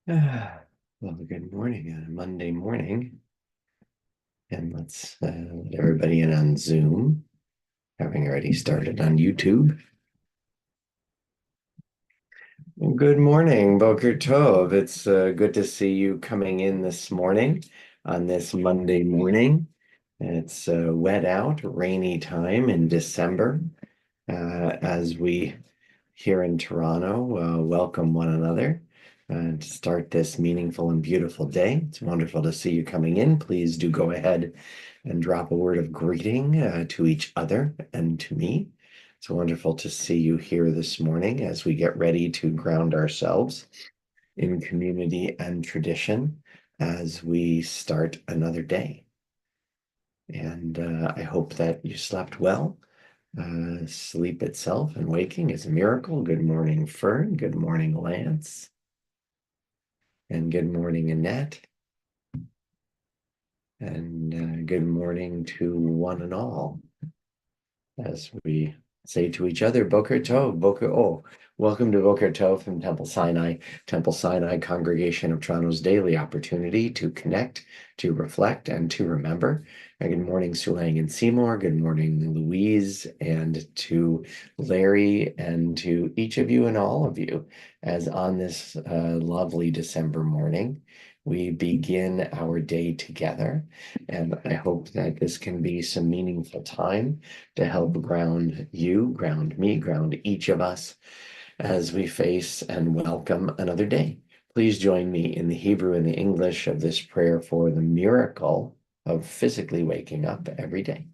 Well, good morning on a Monday morning. And let's let everybody in on Zoom, having already started on YouTube. Good morning, Boker Tov. It's good to see you coming in this morning on this Monday morning. It's wet out, rainy time in December as we here in Toronto welcome one another to start this meaningful and beautiful day. It's wonderful to see you coming in. Please do go ahead and drop a word of greeting to each other and to me. It's wonderful to see you here this morning as we get ready to ground ourselves in community and tradition as we start another day. And I hope that you slept well. Sleep itself and waking is a miracle. Good morning, Fern. Good morning, Lance. And good morning, Annette. And good morning to one and all as we say to each other, Boker Tov, welcome to Boker Tov from Temple Sinai congregation of Toronto's daily opportunity to connect, to reflect, and to remember. And good morning, Sulang and Seymour. Good morning, Louise, and to Larry, and to each of you and all of you, as on this lovely December morning, we begin our day together. And I hope that this can be some meaningful time to help ground you, ground me, ground each of us as we face and welcome another day. Please join me in the Hebrew and the English of this prayer for the miracle of physically waking up every day.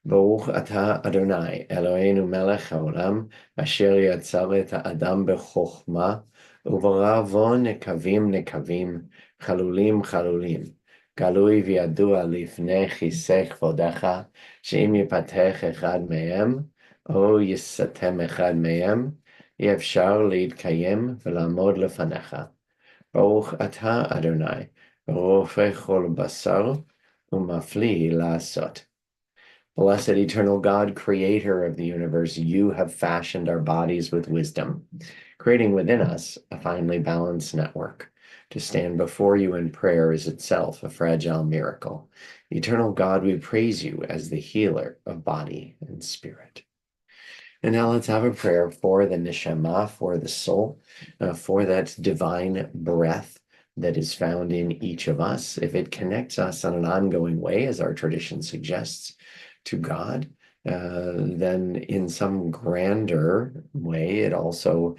Baruch atah Adonai, Eloheinu melech haolam, asher yatzar et ha'adam bechokma, ubaravo nekavim nekavim, chalulim chalulim. גלוי וידוע לפני כיסא כבודך, שאם ייפתח אחד מהם, או יסתם אחד מהם, אי אפשר להתקיים ולעמוד לפניך. ברוך אתה אדוני, רופא כל בשר, ומפליא לעשות. Blessed eternal God, creator of the universe, you have fashioned our bodies with wisdom, creating within us a finely balanced network. To stand before you in prayer is itself a fragile miracle. Eternal God, we praise you as the healer of body and spirit. And now let's have a prayer for the neshama, for the soul, for that divine breath that is found in each of us. If it connects us on an ongoing way, as our tradition suggests, to God, then in some grander way, it also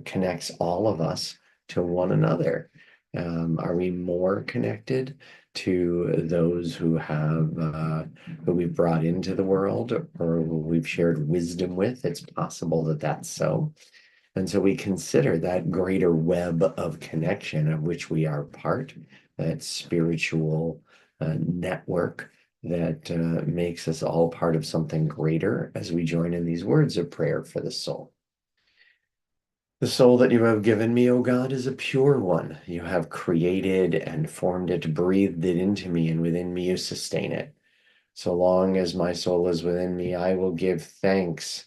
connects all of us to one another. Are we more connected to those who we've brought into the world or who we've shared wisdom with? It's possible that that's so. And so we consider that greater web of connection of which we are part, that spiritual network that makes us all part of something greater as we join in these words of prayer for the soul. The soul that you have given me, O God, is a pure one. You have created and formed it, breathed it into me, and within me you sustain it. So long as my soul is within me, I will give thanks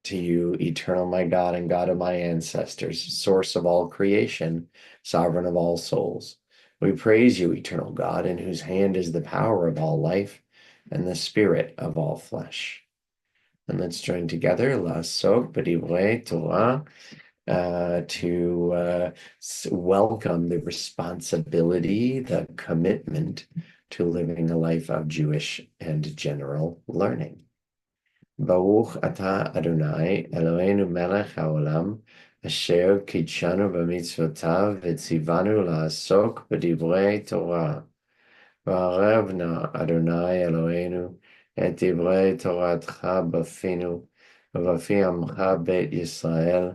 to you, eternal my God and God of my ancestors, source of all creation, sovereign of all souls. We praise you, eternal God, in whose hand is the power of all life and the spirit of all flesh. And let's join together, Lasok B'divrei Torah, to welcome the responsibility, the commitment to living a life of Jewish and general learning. Baruch atah Adonai, Eloheinu melech haolam, asher kitshanu b'mitzvotav v'tzivanu la'asok b'divrei Torah. V'arevna Adonai Eloheinu et divrei Toratcha b'finu, ובפי עמך בית ישראל,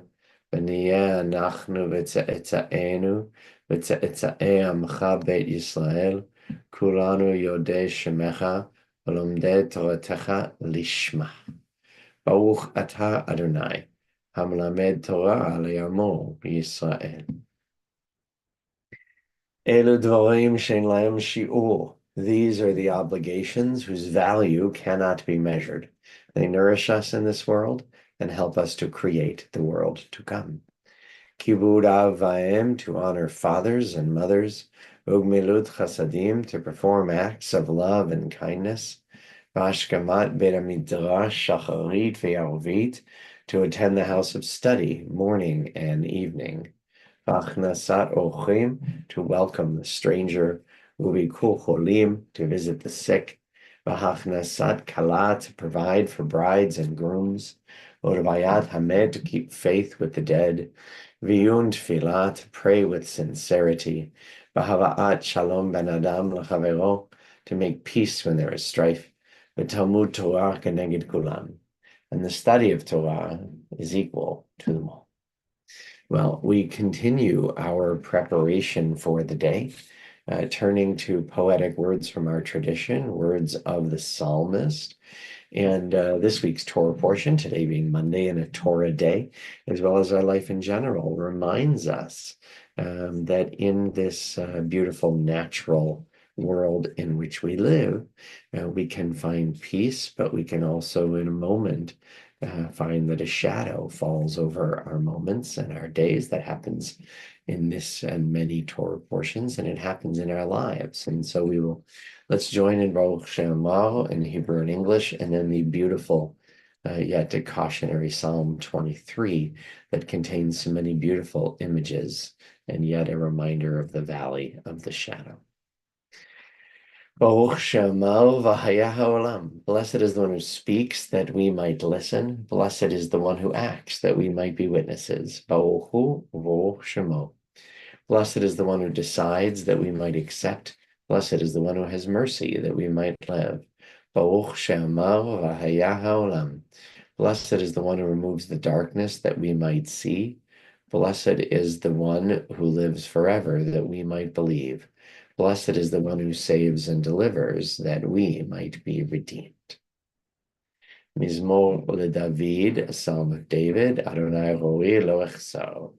ונהיה אנחנו וצאצאינו, וצאצאי עמך בית ישראל, כולנו יודעי שמך, ולומדי תורתך לשמה. ברוך אתה אדוני, המלמד תורה על עמו בישראל. אלו דברים שאין להם שיעור. These are the obligations whose value cannot be measured. They nourish us in this world and help us to create the world to come. Kibud av va'em, to honor fathers and mothers. Ugmilut chasadim, to perform acts of love and kindness. Vashkamat Beit HaMidrash shacharit ve'arvit, to attend the house of study morning and evening. V'achnasat ochim, to welcome the stranger. Uvikul cholim, to visit the sick. V'achnasat kala, to provide for brides and grooms. Urvayat hamed, to keep faith with the dead. V'yun tefillah, to pray with sincerity. V'hava'at shalom ben adam l'chavero, to make peace when there is strife. V'talmud Torah keneged kulam, and the study of Torah is equal to them all. Well, we continue our preparation for the day, turning to poetic words from our tradition, words of the psalmist. And this week's Torah portion, today being Monday and a Torah day, as well as our life in general, reminds us that in this beautiful natural world in which we live, we can find peace, but we can also in a moment find that a shadow falls over our moments and our days. That happens in this and many Torah portions, and it happens in our lives. And so let's join in Baruch She'amar in Hebrew and English, and then the beautiful yet a cautionary Psalm 23 that contains so many beautiful images and yet a reminder of the valley of the shadow. Baruch She'amar v'haya ha'olam. Blessed is the one who speaks that we might listen. Blessed is the one who acts that we might be witnesses. Baruch hu v'Baruch Shemo. Blessed is the one who decides that we might accept. Blessed is the one who has mercy that we might live. Baruch She'amar v'haya ha'olam. Blessed is the one who removes the darkness that we might see. Blessed is the one who lives forever that we might believe. Blessed is the one who saves and delivers, that we might be redeemed. Mizmor LeDavid, a psalm of David, Adonai Roi lo echsar.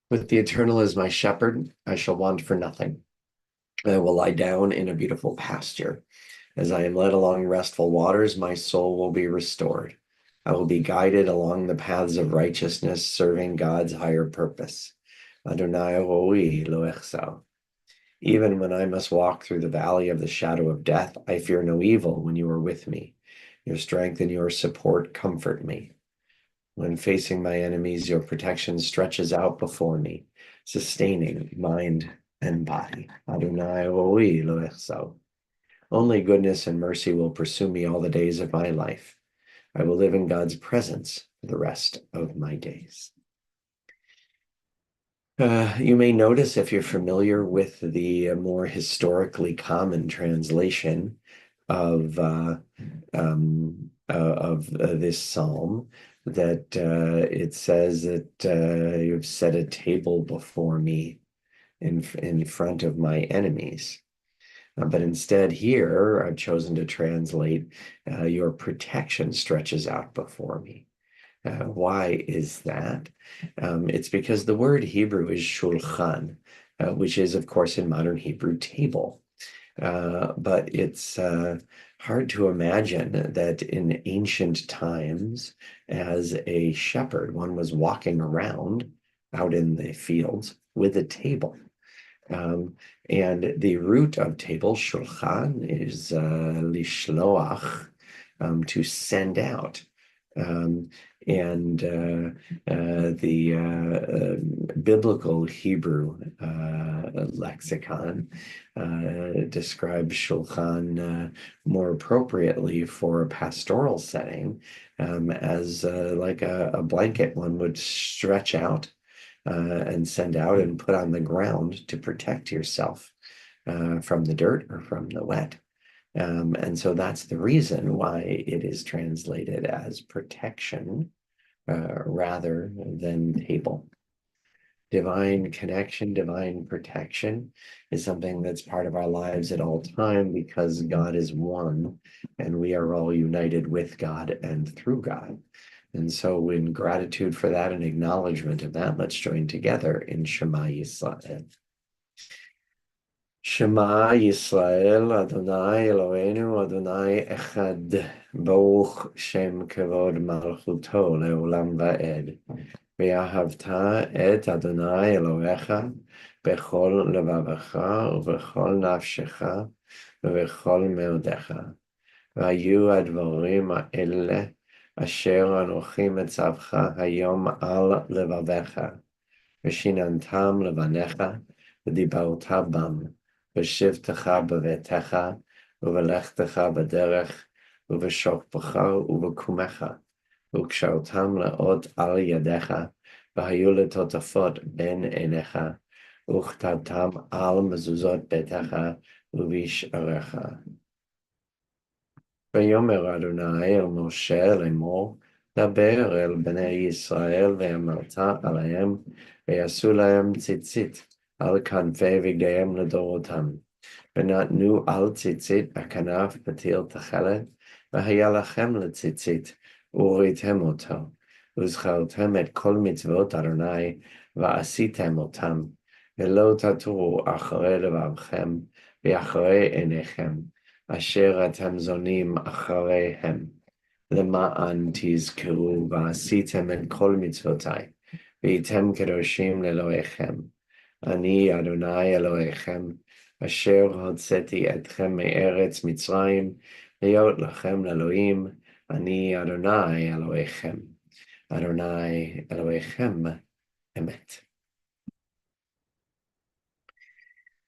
With the Eternal as my shepherd, I shall want for nothing. I will lie down in a beautiful pasture. As I am led along restful waters, my soul will be restored. I will be guided along the paths of righteousness, serving God's higher purpose. Adonai Roi lo echsar. Even when I must walk through the valley of the shadow of death, I fear no evil when you are with me. Your strength and your support comfort me. When facing my enemies, your protection stretches out before me, sustaining mind and body. Adonai Roi lo echsar. Only goodness and mercy will pursue me all the days of my life. I will live in God's presence for the rest of my days. You may notice, if you're familiar with the more historically common translation of this psalm, that it says that you've set a table before me in front of my enemies. But instead here, I've chosen to translate, your protection stretches out before me. Why is that? It's because the word Hebrew is shulchan, which is, of course, in modern Hebrew, table. But it's hard to imagine that in ancient times, as a shepherd, one was walking around out in the fields with a table. And the root of table, shulchan, is lishloach, to send out. The biblical Hebrew lexicon describes shulchan more appropriately for a pastoral setting as like a blanket one would stretch out and send out and put on the ground to protect yourself from the dirt or from the wet. And so that's the reason why it is translated as protection rather than table. Divine connection, divine protection is something that's part of our lives at all time, because God is one and we are all united with God and through God. And so in gratitude for that and acknowledgement of that, let's join together in Shema Yisrael. Shema Yisrael, Adonai Eloheinu, Adonai Echad, Baruch Shem Kavod Malchuto Leolam Va'ed. ואהבת את אדוני אלוהיך בכל לבבך ובכל נפשך ובכל מאודיך. והיו הדברים האלה אשר אנוכי מצווך היום על לבביך, ושיננתם לבניך, ודיברת בם, בשבתך בביתך, ובלכתך בדרך, ובשוכבך ובקומך, וקשרתם לאות על ידיך, והיו לטוטפות בין עיניך, וכתבתם על מזוזות ביתך ובשעריך. ויאמר אדוני אל משה לאמור, דבר אל בני ישראל ואמרת עליהם, ויעשו להם ציצית על כנפי בגדיהם לדורותם. ונתנו על ציצית הכנף פתיל תכלת, והיה לכם לציצית, וראיתם אותו, וזכרתם את כל מצוות אדוני, ועשיתם אותם, ולא תטורו אחרי לבבכם, ואחרי עיניכם, אשר אתם זונים אחריהם, למען תזכרו ועשיתם את כל מצוותיי, והייתם קדושים לאלוהיכם. אני אדוני אלוהיכם, אשר הוצאתי אתכם מארץ מצרים, להיות לכם לאלוהים, אני אדוני אלוהיכם. אדוני אלוהיכם אמת.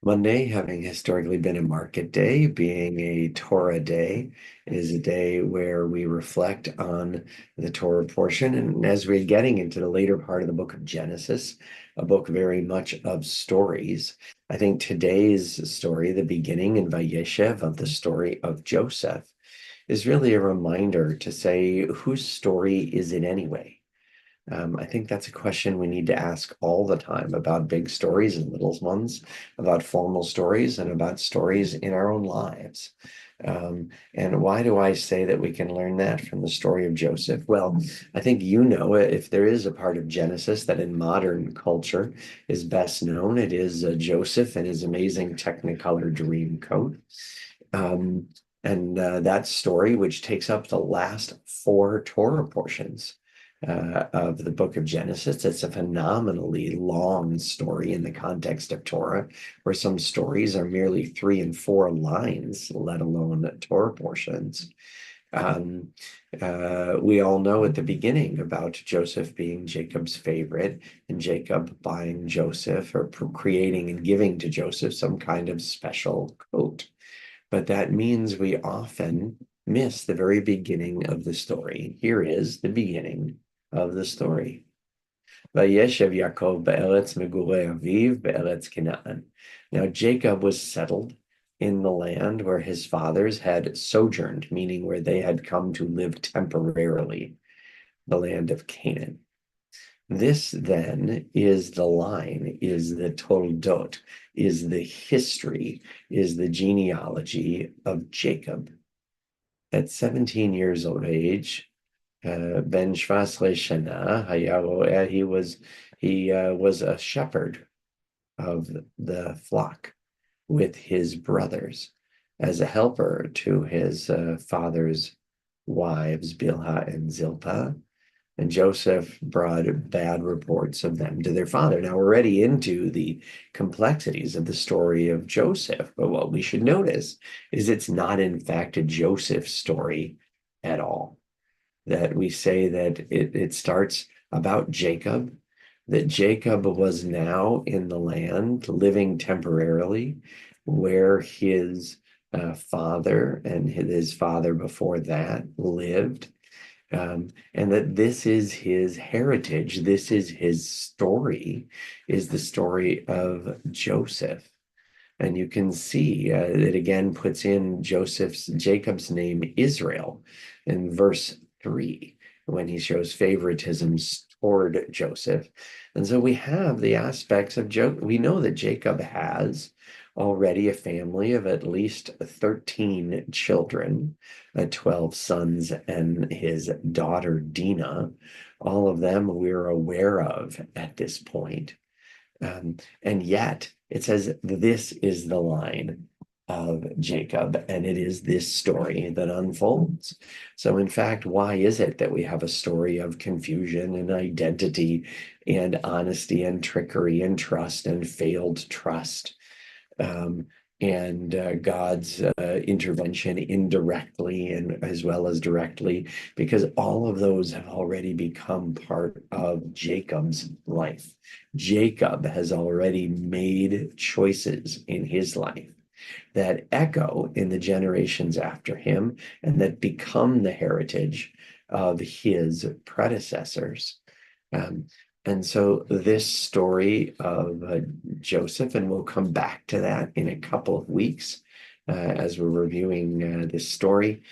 Monday, having historically been a market day, being a Torah day, is a day where we reflect on the Torah portion. And as we're getting into the later part of the book of Genesis, a book very much of stories, I think today's story, the beginning in Vayeshev of the story of Joseph, is really a reminder to say, whose story is it anyway? I think that's a question we need to ask all the time about big stories and little ones, about formal stories and about stories in our own lives. And why do I say that we can learn that from the story of Joseph? Well, I think you know, if there is a part of Genesis that in modern culture is best known, it is Joseph and his amazing Technicolor dream coat. And that story, which takes up the last 4 Torah portions of the book of Genesis. It's a phenomenally long story in the context of Torah, where some stories are merely 3 and 4 lines, let alone Torah portions. We all know at the beginning about Joseph being Jacob's favorite and Jacob buying Joseph or creating and giving to Joseph some kind of special coat. But that means we often miss the very beginning of the story. Here is the beginning of the story. Vayeshev Yaakov be'eretz megurei aviv be'eretz Canaan. Now Jacob was settled in the land where his fathers had sojourned, meaning where they had come to live temporarily, the land of Canaan. This then is the line, is the toldot, is the history, is the genealogy of Jacob. At 17 years of age, Ben Shvasre Shana, he was a shepherd of the flock with his brothers as a helper to his father's wives, Bilhah and Zilpah. And Joseph brought bad reports of them to their father. Now we're already into the complexities of the story of Joseph, but what we should notice is it's not in fact a Joseph story at all. That we say that it starts about Jacob, that Jacob was now in the land living temporarily where his father and his father before that lived. And that this is his heritage, this is his story, is the story of Joseph. And you can see it again puts in Jacob's name Israel in verse 3 when he shows favoritism toward Joseph. And so we have the aspects of we know that Jacob has already a family of at least 13 children, 12 sons and his daughter Dinah. All of them we're aware of at this point. And yet it says this is the line of Jacob, and it is this story that unfolds. So, in fact, why is it that we have a story of confusion and identity and honesty and trickery and trust and failed trust? And God's intervention indirectly and as well as directly, because all of those have already become part of Jacob's life. Jacob has already made choices in his life that echo in the generations after him and that become the heritage of his predecessors. Um, and so this story of Joseph, and we'll come back to that in a couple of weeks as we're reviewing this story.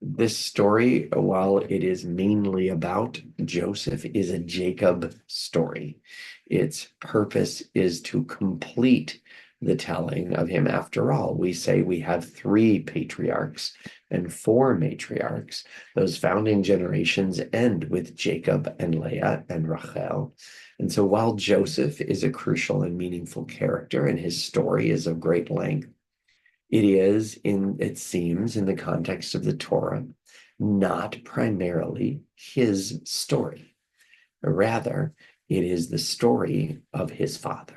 This story, while it is mainly about Joseph, is a Jacob story. Its purpose is to complete the telling of him. After all, we say we have 3 patriarchs and 4 matriarchs. Those founding generations end with Jacob and Leah and Rachel. And so while Joseph is a crucial and meaningful character and his story is of great length, it seems, in the context of the Torah, not primarily his story. Rather, it is the story of his father.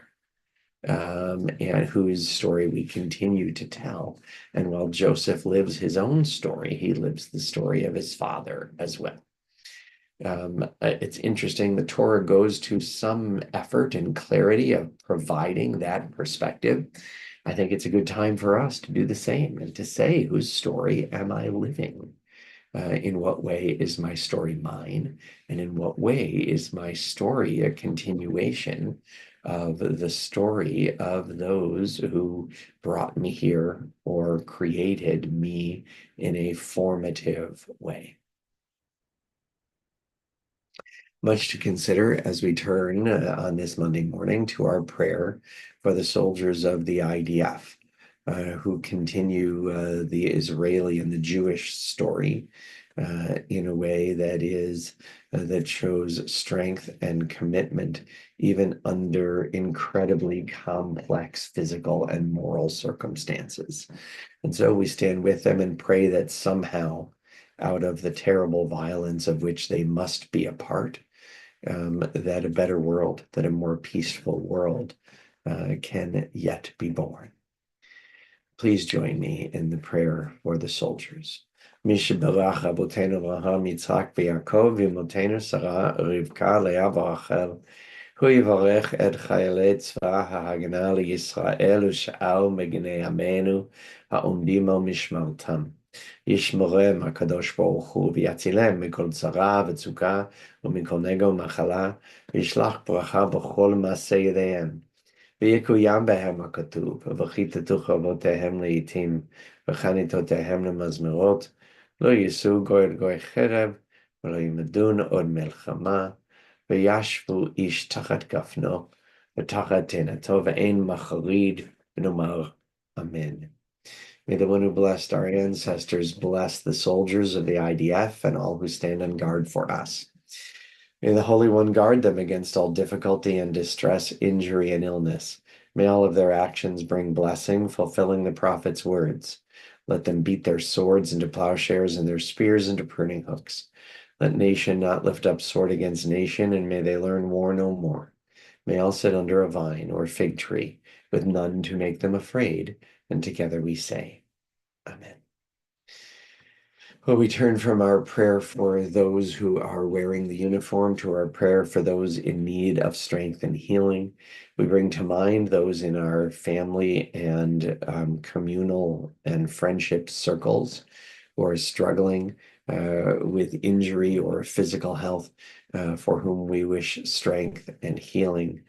And whose story we continue to tell. And while Joseph lives his own story, he lives the story of his father as well. It's interesting, the Torah goes to some effort and clarity of providing that perspective. I think it's a good time for us to do the same and to say, whose story am I living? In what way is my story mine? And in what way is my story a continuation of the story of those who brought me here or created me in a formative way? Much to consider as we turn on this Monday morning to our prayer for the soldiers of the IDF who continue the Israeli and the Jewish story in a way that shows strength and commitment even under incredibly complex physical and moral circumstances. And so we stand with them and pray that somehow, out of the terrible violence of which they must be a part, that a better world, that a more peaceful world can yet be born. Please join me in the prayer for the soldiers. Mishabarach Abotenu Avraham, Yitzhak, v'Yaakov, v'imotenu Sarah, Rivka, Leah, v'Rachel, hu yivarech et chayalei tzva ha'hagana liYisrael u'sha'al meginei amenu ha'omdim al mishmartam. ישמרם הקדוש ברוך הוא ויצילם מכל צרה וצוקה ומכל נגע ומחלה וישלח ברכה בכל מעשה ידיהם ויקוים בהם הכתוב וכיתתו חרבותיהם לעתים וחניתותיהם למזמרות לא יישאו גוי אל גוי חרב ולא ילמדון עוד מלחמה וישבו איש תחת גפנו ותחת תאנתו ואין מחריד ונאמר אמן. May the one who blessed our ancestors bless the soldiers of the IDF and all who stand on guard for us. May the Holy One guard them against all difficulty and distress, injury and illness. May all of their actions bring blessing, fulfilling the prophet's words. Let them beat their swords into plowshares and their spears into pruning hooks. Let nation not lift up sword against nation, and may they learn war no more. May all sit under a vine or fig tree, with none to make them afraid, and together we say, Amen. Well, we turn from our prayer for those who are wearing the uniform to our prayer for those in need of strength and healing. We bring to mind those in our family and communal and friendship circles who are struggling with injury or physical health, for whom we wish strength and healing.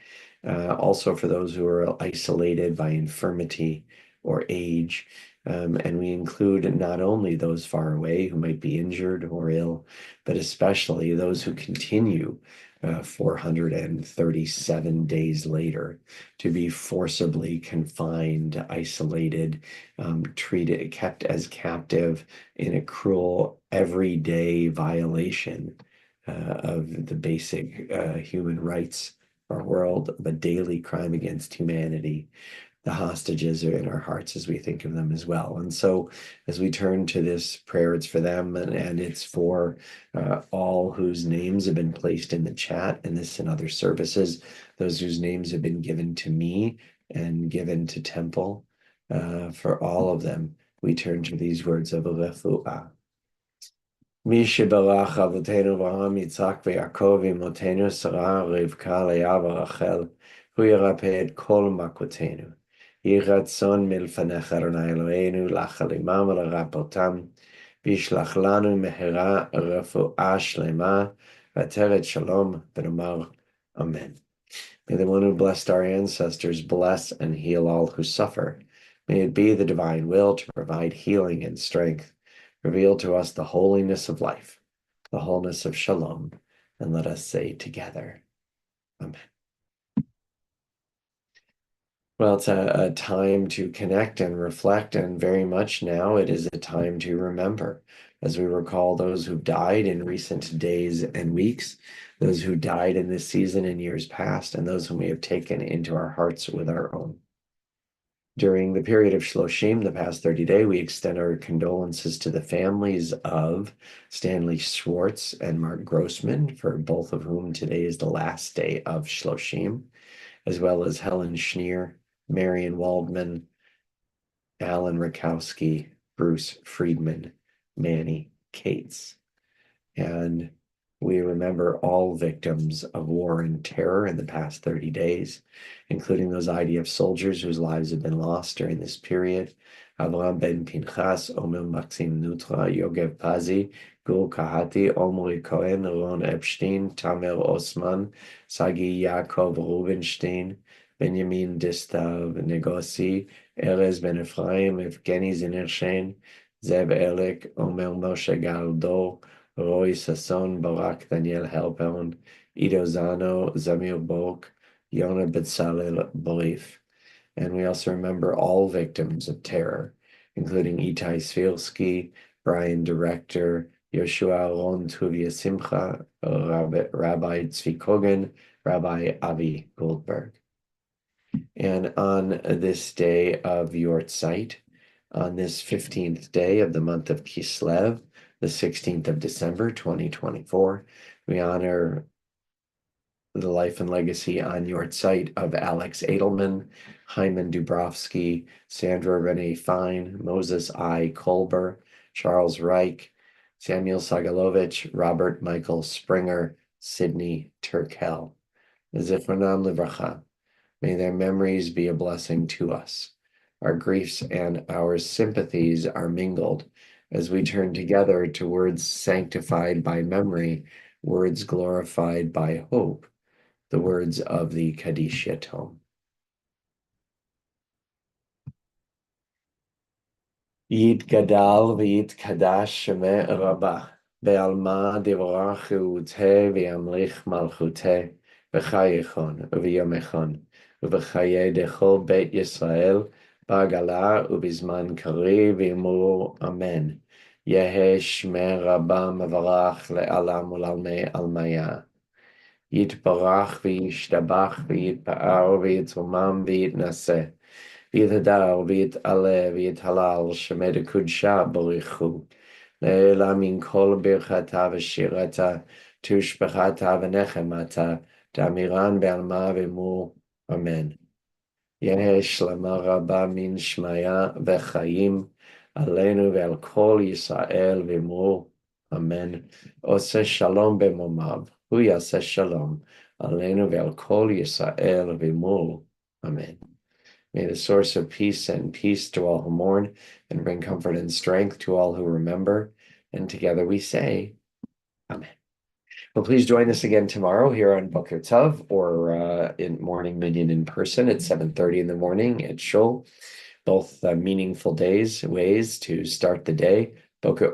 Also for those who are isolated by infirmity or age. And we include not only those far away who might be injured or ill, but especially those who continue 437 days later to be forcibly confined, isolated, treated, kept as captive in a cruel, everyday violation of the basic human rights of our world, of a daily crime against humanity. the hostages are in our hearts as we think of them as well. And so as we turn to this prayer, it's for them and it's for all whose names have been placed in the chat and this and other services, those whose names have been given to me and given to Temple. For all of them, we turn to these words of refuah. מי שברך אבותינו אברהם, יצחק ויעקב, אמותינו שרה, רבקה, לאה ורחל, הוא ירפא את כל מכותינו. יהי רצון מלפניך, אדוני אלוהינו, לחלימם ולרפאותם, וישלח לנו מהרה רפואה שלמה, ועטרת שלום, ונאמר Amen. May the one who blessed our ancestors bless and heal all who suffer. May it be the divine will to provide healing and strength. Reveal to us the holiness of life, the wholeness of shalom, and let us say together, Amen. Well, it's a time to connect and reflect, and very much now it is a time to remember as we recall those who've died in recent days and weeks, those who died in this season in years past, and those whom we have taken into our hearts with our own. During the period of Shloshim, the past 30 days, we extend our condolences to the families of Stanley Schwartz and Mark Grossman, for both of whom today is the last day of Shloshim, as well as Helen Schneer, Marion Waldman, Alan Rakowski, Bruce Friedman, Manny Cates. And we remember all victims of war and terror in the past 30 days, including those IDF soldiers whose lives have been lost during this period. Avram Ben Pinchas, Omer Maxim Nutra, Yogev Pazi, Gur Kahati, Omri Cohen, Ron Epstein, Tamer Osman, Sagi Yaakov Rubenstein, Benjamin Distav Negosi, Erez Ben Ephraim, Evgeny Zinershen, Zev Elik, Omer Moshe Galdor, Roy Sasson, Barak Daniel Halpern, Ido Zano, Zamir Bok, Yona Betzalel Borif. And we also remember all victims of terror, including Itai Svilsky, Brian Director, Yoshua Ron Tuvia Simcha, Rabbi Tzvi Kogan, Rabbi Avi Goldberg. And on this day of yahrzeit, on this 15th day of the month of Kislev, the 16th of December, 2024, we honor the life and legacy on yahrzeit of Alex Edelman, Hyman Dubrovsky, Sandra Renee Fine, Moses I. Kolber, Charles Reich, Samuel Sagalovich, Robert Michael Springer, Sidney Turkel. Zichronam Livracha. May their memories be a blessing to us. Our griefs and our sympathies are mingled as we turn together to words sanctified by memory, words glorified by hope, the words of the Kaddish Yatom. Yit Gadal v'yit Kadash Shemeh Rabbah, Be'alma divorach u'uteh v'yamlich malchuteh, v'chayechon v'yomechon, v'chaye dechol Beit Yisrael, ba'gala u'bizman kari v'yimuru Amen. Yehe Shmeh Rabbah mevarach le'alam u'lalmei almaya. Yitbarach v'yishtabach v'yitpa'ar v'yitzomam v'yitnaseh. V'yitadar v'yit'aleh v'yithalal shemed kudsha borichu. Le'ela min kol birchata v'shirata tushbechata v'nechemata damiran be'alma v'mu. Amen. Yehe shlema rabba min shmaya v'chayim aleinu ve'al kol Yisrael v'mu. Amen. Oseh shalom b'momav. Hu yaseh shalom aleinu ve'al kol Yisrael v'mu. Amen. May the source of peace send peace to all who mourn and bring comfort and strength to all who remember. And together we say, Amen. Well, please join us again tomorrow here on Boker Tov or in Morning Minyan in person at 7:30 in the morning at Shul. Both meaningful ways to start the day. Boker